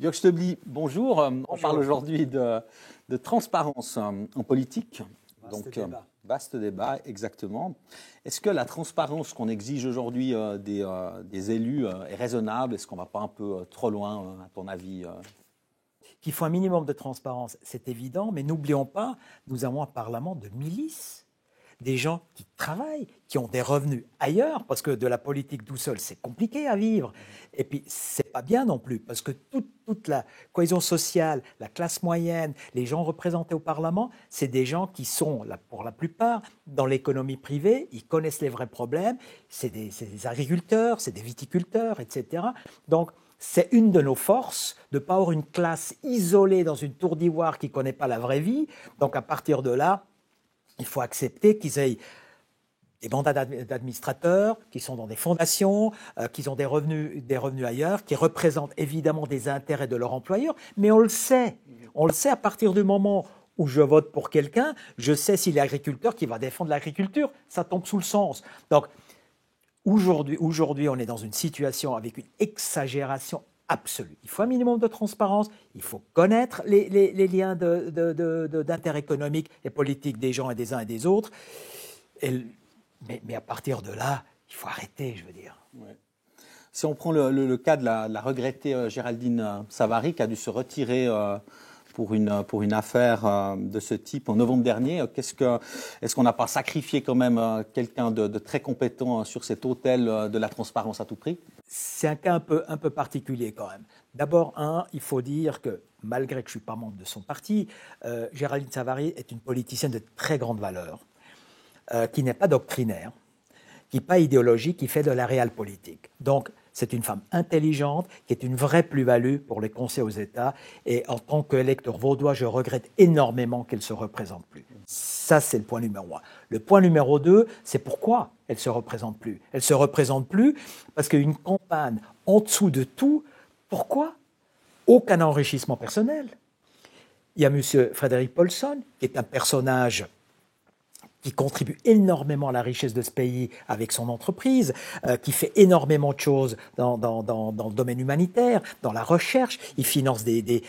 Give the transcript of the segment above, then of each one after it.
Jörg Stöbli, bonjour. On Bonjour. parle aujourd'hui de transparence en politique. Vaste débat. Vaste débat, exactement. Est-ce que la transparence qu'on exige aujourd'hui des élus est raisonnable? Est-ce qu'on ne va pas un peu trop loin, à ton avis? Qu'il faut un minimum de transparence, c'est évident, mais n'oublions pas, nous avons un Parlement de milices. Des gens qui travaillent, qui ont des revenus ailleurs, parce que de la politique tout seul, c'est compliqué à vivre. Et puis, c'est pas bien non plus, parce que toute la cohésion sociale, la classe moyenne, les gens représentés au Parlement, c'est des gens qui sont, pour la plupart, dans l'économie privée, ils connaissent les vrais problèmes, c'est des agriculteurs, c'est des viticulteurs, etc. Donc, c'est une de nos forces de ne pas avoir une classe isolée dans une tour d'ivoire qui ne connaît pas la vraie vie. Donc, à partir de là, il faut accepter qu'ils aient des mandats d'administrateurs, qui sont dans des fondations, qui ont des revenus ailleurs, qui représentent évidemment des intérêts de leur employeur, mais on le sait à partir du moment où je vote pour quelqu'un, je sais si l'agriculteur qui va défendre l'agriculture, ça tombe sous le sens. Donc aujourd'hui, on est dans une situation avec une exagération absolue. Il faut un minimum de transparence, il faut connaître les liens d'intérêt économique et politique des gens et des uns et des autres. Mais à partir de là, il faut arrêter, je veux dire. Ouais. Si on prend le cas de la regrettée Géraldine Savary, qui a dû se retirer pour une affaire de ce type en novembre dernier, est-ce qu'on n'a pas sacrifié quand même quelqu'un de très compétent sur cet autel de la transparence à tout prix? C'est un cas un peu particulier quand même. D'abord, il faut dire que, malgré que je ne suis pas membre de son parti, Géraldine Savary est une politicienne de très grande valeur, qui n'est pas doctrinaire, qui n'est pas idéologique, qui fait de la réelle politique. Donc, c'est une femme intelligente, qui est une vraie plus-value pour les conseils aux États. Et en tant qu'électeur vaudois, je regrette énormément qu'elle ne se représente plus. Ça, c'est le point numéro 1. Le point numéro 2, c'est pourquoi elle ne se représente plus. Elle ne se représente plus parce qu'une campagne en dessous de tout, pourquoi? Aucun enrichissement personnel. Il y a M. Frédéric Paulson, qui est un personnage qui contribue énormément à la richesse de ce pays avec son entreprise, qui fait énormément de choses dans le domaine humanitaire, dans la recherche. Il finance des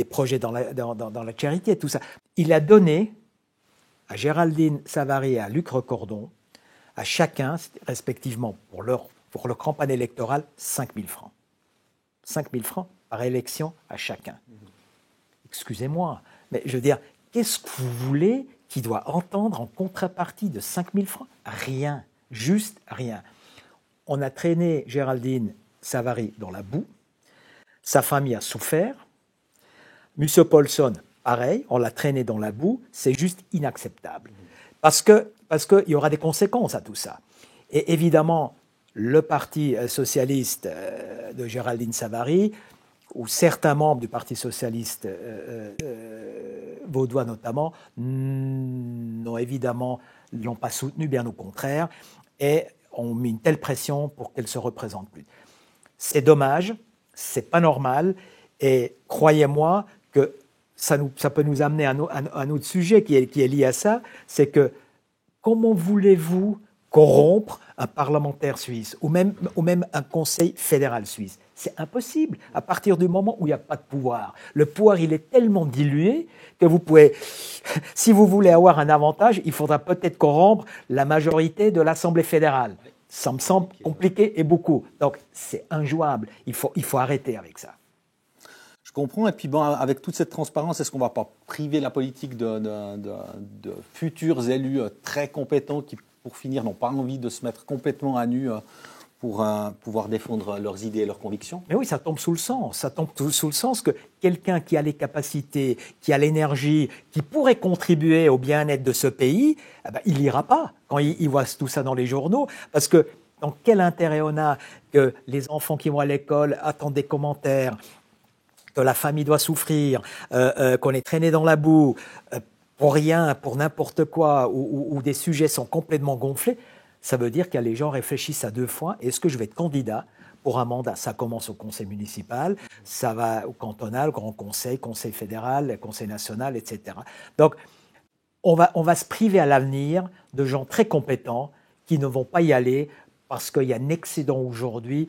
projets dans la charité et tout ça. Il a donné à Géraldine Savary et à Luc Recordon, à chacun, respectivement, pour leur campagne électorale, 5 000 francs. 5 000 francs par élection à chacun. Excusez-moi, mais je veux dire, qu'est-ce que vous voulez qui doit entendre en contrepartie de 5 000 francs? Rien, juste rien. On a traîné Géraldine Savary dans la boue, sa famille a souffert, M. Paulson, pareil, on l'a traîné dans la boue, c'est juste inacceptable. Parce qu'il y aura des conséquences à tout ça. Et évidemment, le Parti socialiste de Géraldine Savary, ou certains membres du Parti socialiste vaudois notamment, l'ont pas soutenu, bien au contraire, et ont mis une telle pression pour qu'elle ne se représente plus. C'est dommage, c'est pas normal, et croyez-moi que ça peut nous amener à un autre sujet qui est lié à ça, c'est que comment voulez-vous corrompre un parlementaire suisse ou même un conseil fédéral suisse? C'est impossible à partir du moment où il n'y a pas de pouvoir. Le pouvoir, il est tellement dilué que vous pouvez, si vous voulez avoir un avantage, il faudra peut-être corrompre la majorité de l'Assemblée fédérale. Ça me semble compliqué et beaucoup. Donc, c'est injouable. Il faut arrêter avec ça. Je comprends. Et puis, bon, avec toute cette transparence, est-ce qu'on ne va pas priver la politique de futurs élus très compétents qui, pour finir, n'ont pas envie de se mettre complètement à nu pour pouvoir défendre leurs idées et leurs convictions? Mais oui, ça tombe sous le sens. Ça tombe sous le sens que quelqu'un qui a les capacités, qui a l'énergie, qui pourrait contribuer au bien-être de ce pays, il n'ira pas quand il voit tout ça dans les journaux. Parce que dans quel intérêt on a que les enfants qui vont à l'école attendent des commentaires, que la famille doit souffrir, qu'on est traîné dans la boue, pour rien, pour n'importe quoi, où des sujets sont complètement gonflés? Ça veut dire que les gens réfléchissent à deux fois. Est-ce que je vais être candidat pour un mandat? Ça commence au conseil municipal, ça va au cantonal, grand conseil, conseil fédéral, conseil national, etc. Donc, on va se priver à l'avenir de gens très compétents qui ne vont pas y aller parce qu'il y a un excédent aujourd'hui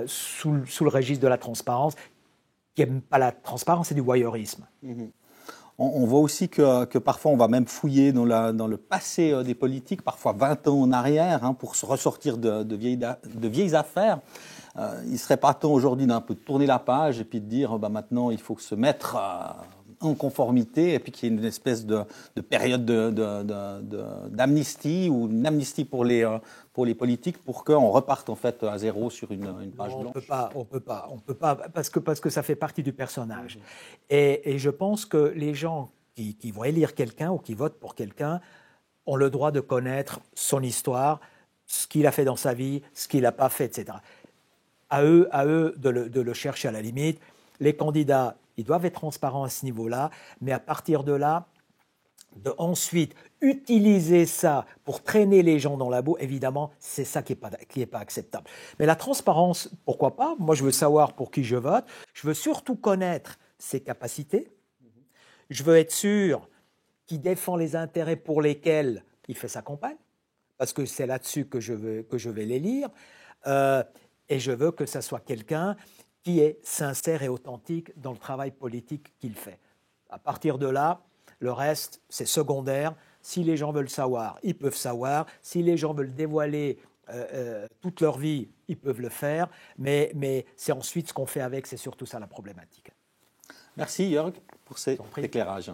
sous le registre de la transparence qui n'aiment pas la transparence, c'est du voyeurisme. On voit aussi que parfois on va même fouiller dans le passé des politiques, parfois 20 ans en arrière, hein, pour se ressortir de vieilles affaires. Il ne serait pas temps aujourd'hui d'un peu de tourner la page et puis de dire maintenant il faut se mettre en conformité et puis qu'il y ait une espèce de période d'amnistie ou une amnistie pour les politiques pour qu'on reparte en fait à zéro sur une page blanche. On peut pas parce que ça fait partie du personnage. Et je pense que les gens qui vont élire quelqu'un ou qui votent pour quelqu'un ont le droit de connaître son histoire, ce qu'il a fait dans sa vie, ce qu'il n'a pas fait, etc. À eux de le chercher à la limite. Les candidats, ils doivent être transparents à ce niveau-là, mais à partir de là, ensuite utiliser ça pour traîner les gens dans la boue, évidemment, c'est ça qui est pas acceptable. Mais la transparence, pourquoi pas? Moi, je veux savoir pour qui je vote. Je veux surtout connaître ses capacités. Je veux être sûr qu'il défend les intérêts pour lesquels il fait sa campagne, parce que c'est là-dessus que je vais l'élire. Et je veux que ça soit quelqu'un qui est sincère et authentique dans le travail politique qu'il fait. À partir de là, le reste, c'est secondaire. Si les gens veulent savoir, ils peuvent savoir. Si les gens veulent dévoiler toute leur vie, ils peuvent le faire. Mais c'est ensuite ce qu'on fait avec, c'est surtout ça la problématique. Merci Jörg pour cet éclairage.